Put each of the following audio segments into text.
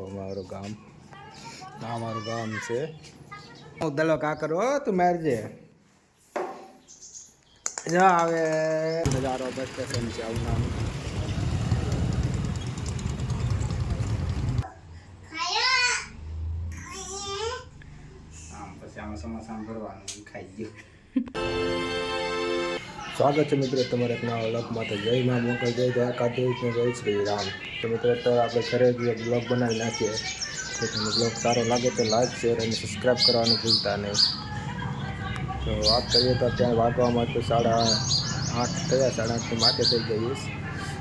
અમારું ગામ આ અમારું ગામ છે. હું દલો કાકરો તું મારજે જા આવે નજારો બસ સ્ટેશન છે આવું નામ. આમ પછી આમાં સમોસા ભરવાનું ખાઈ ગયું. સ્વાગત છે મિત્રો તમારે એક નવા વ્લોગમાં. તો જય માં મોકલ જય દ્વારકાધીશ ને જય શ્રી રામ. તો મિત્રો તો આપણે ઘરે જ બ્લોગ બનાવી નાખીએ. તો તમને બ્લોગ સારો લાગે તો લાઈક શેર અને સબસ્ક્રાઈબ કરવાનું ભૂલતા નહીં. તો વાત કરીએ તો અત્યારે વાગવામાં તો 8:30 થયા. 8:30 માથે થઈ જઈશ.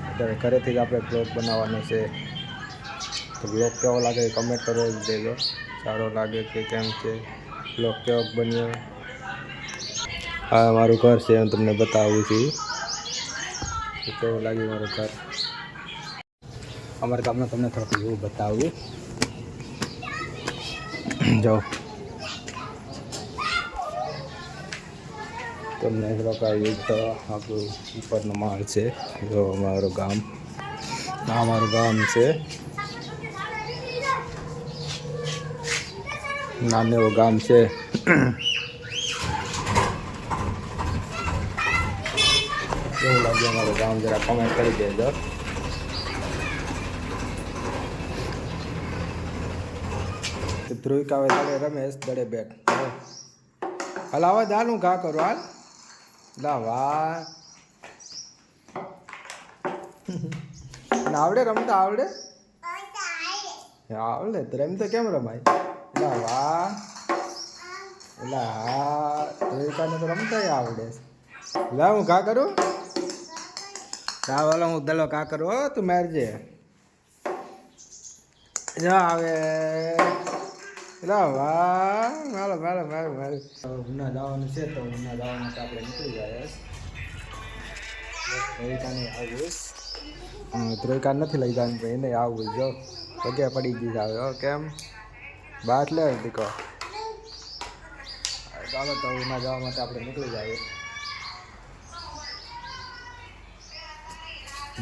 અત્યારે ઘરેથી જ આપણે બ્લોગ બનાવવાનો છે. તો બ્લોગ કેવો લાગે એ કમેન્ટ કરો જ દેજો. સારો લાગે કે કેમ છે, બ્લોગ કેવો બન્યો. હા મારું ઘર છે હું તમને બતાવું છું કેવું લાગ્યું મારું ઘર. અમારા ગામમાં તમને થોડુંક એવું બતાવું. જો તમને થોડોક તો આપણું ઉપરનો માળ છે. જો અમારું ગામ આ અમારું ગામ છે. નાનું એવું ગામ છે. કેવું લાગ્યું અમારું ગામ જરા કમેન્ટ કરી દેજો. ધ્રુવિક આવે દડે રમેશ દડે બેટ. હાલ આવા હાલ હું ઘા કરું હાલ લા વાહ. આવડે રમતા આવડે આવડે તો રમતો કેમ રમાય લા વાહ. એલા હા ધ્રુવિકાને તો રમતા આવડે. લા હું ઘા કરું હા ઓલો હું દલો કા કરું હો તું મારજે જા આવે વાહ. મારો મારો મારો મારો ઉના જવાનું છે. તો ઉના જવા માટે આપણે નીકળી જાય. ધ્રુવિકાને આવું ધ્રુવિકા નથી લઈ જવાનું પણ એને આવું જો પગે પડી ગઈ આવે કેમ બાટ લે દીકો. ચાલો તો ઉના જવા માટે આપણે નીકળી જઈએ.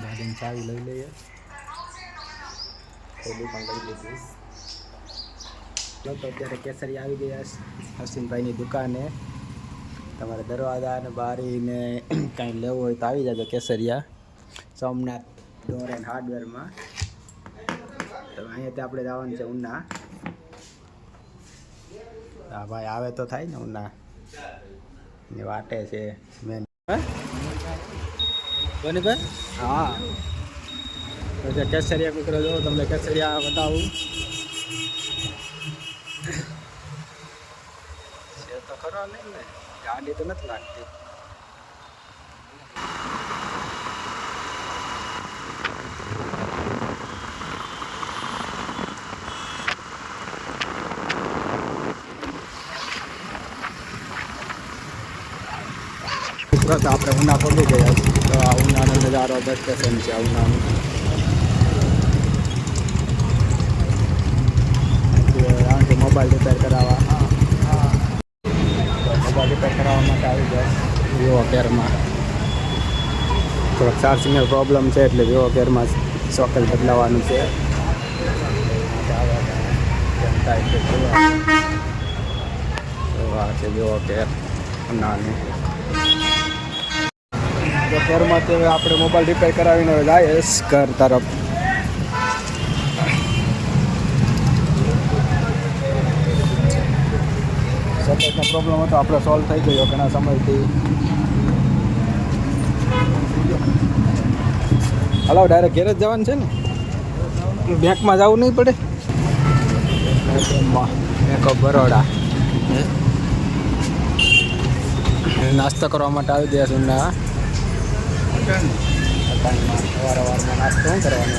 ગાડીની ચાવી લઈ લઈએ. થેલી પણ લઈ લીધી. તો અત્યારે કેસરી આવી ગયા હસીનભાઈની દુકાને. તમારે દરવાજા અને બારીને કાંઈ લેવું હોય તો આવી જાજો કેસરિયા સોમનાથ ડોર એન્ડ હાર્ડવેરમાં. તો અહીંયાથી આપણે જવાનું છે ઉના. હા ભાઈ આવે તો થાય ને ઉના ને વાટે છે મેન. કોની ભાઈ હા તો કેસરિયા મિત્રો જો તમને કેસરિયા બતાવું છે તો ખરો નહીં ને ગાડી તો નથી લાગતી. તો આપણે ઉના પહોંચી ગયા છીએ. તો આ ઉનાનો નજારો બસ સ્ટેશન છે. ઉનાનું મોબાઈલ રિપેર કરાવવા મોબાઈલ રિપેર કરાવવા માટે આવી જાય વિવો કેરમાં. થોડોક ચાર્જિંગનો પ્રોબ્લેમ છે એટલે વિવો કેરમાં સોકેટ બદલાવાનું છે. આ છે વિવો કેર ઉનાનું. તો કેરમાંથી હવે આપણે મોબાઈલ રિપેર કરાવીને જઈએ ઘર તરફ. સોકેટનો પ્રોબ્લેમ હતો આપણે સોલ્વ થઈ ગયો ઘણા સમયથી. હલો ડાયરેક્ટ ઘેર જ જવાનું છે ને બેંકમાં જવું નહીં પડે. બેંક ઓફ બરોડા નાસ્તો કરવા માટે આવી ગયા છે ઉના. સવારમાં નાસ્તો શું કરવાનો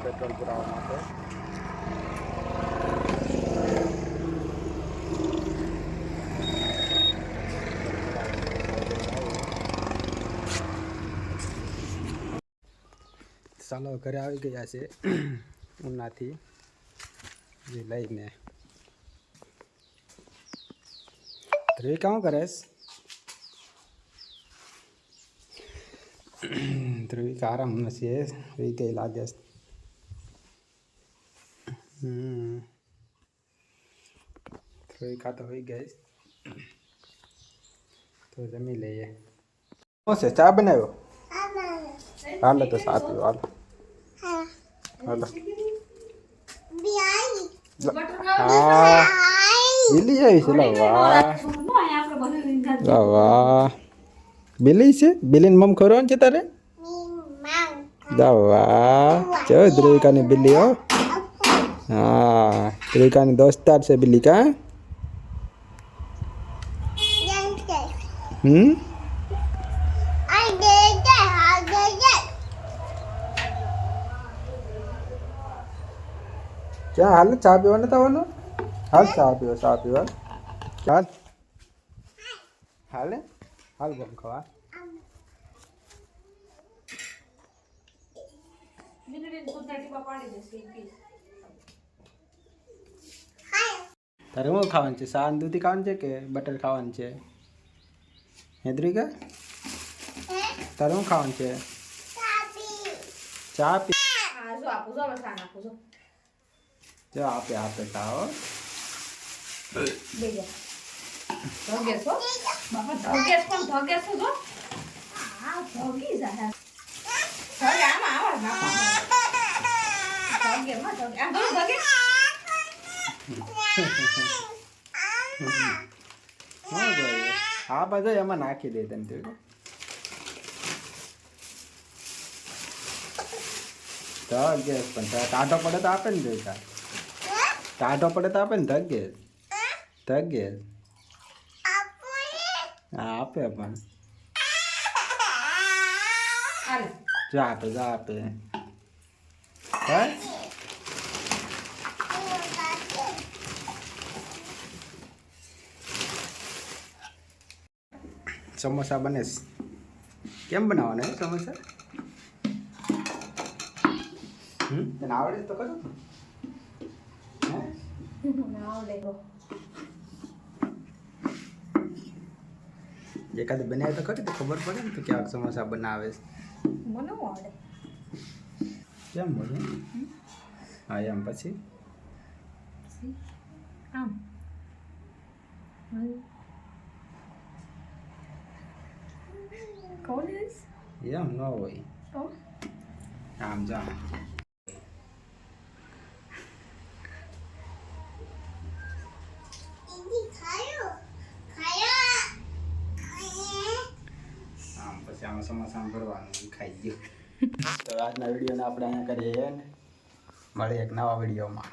પેટ્રોલ પુરાવા માટે. ચાલો ઘરે આવી ગયા છે ઉનાથી. જે લઈને ધ્રુવી કામ કરેશ ધ્રુવી કા આરામ નથી એ કઈ લાગે ધ્રુવી કા તો હોઈ ગઈ તો જમી લઈએ શું છે ચા બનાવ્યો હાલો તો ચા પીવો હાલો હાલો હા બિલી આવી છે વાહ વાહ બિલી છે બિલીને મમ ખોરવાનું છે તારે વાહ ચો ધ્રુવિકાની બિલ્લી હો હા ધ્રુવિકાની દોસ્તાર છે બિલ્લી કા ક્યાં હાલ ચા પીવા નથી આવવાનું હાલ ચા પીવા ચાલ હાલે હાલ બમ ખવા તારે શું ખાવાનું છે શાન દૂધી ખાવાનું છે કે બટર ખાવાનું છે હેદરિકા તારે શું ખાવાનું છે ચા પી જો આપે આપે ખાઓ હા બધા એમાં નાખી દે તને તો ગેસ પણ ટાઢો પડે તો આપે ને જોઈતા ટાઢો પડે તો આપે ને ધગ ગેસ હા આપે પણ જા આપે હા સમોસા બને કેમ બનાવવાના સમોસા તને આવડે તો કરો એકાદ બનાવે તો ખરી તો ખબર પડે ને તો ક્યાંક સમોસા બનાવે મને આવડે કેમ બોલે હા એમ પછી આમ કોણ એમ ન હોય આમ જા આમ પછી આમાં સમોસા ભરવાનું ખાઈ ગયું તો આજના વિડીયોને આપણે અહીંયા કરીએ એન્ડ મળીએ એક નવા વિડીયોમાં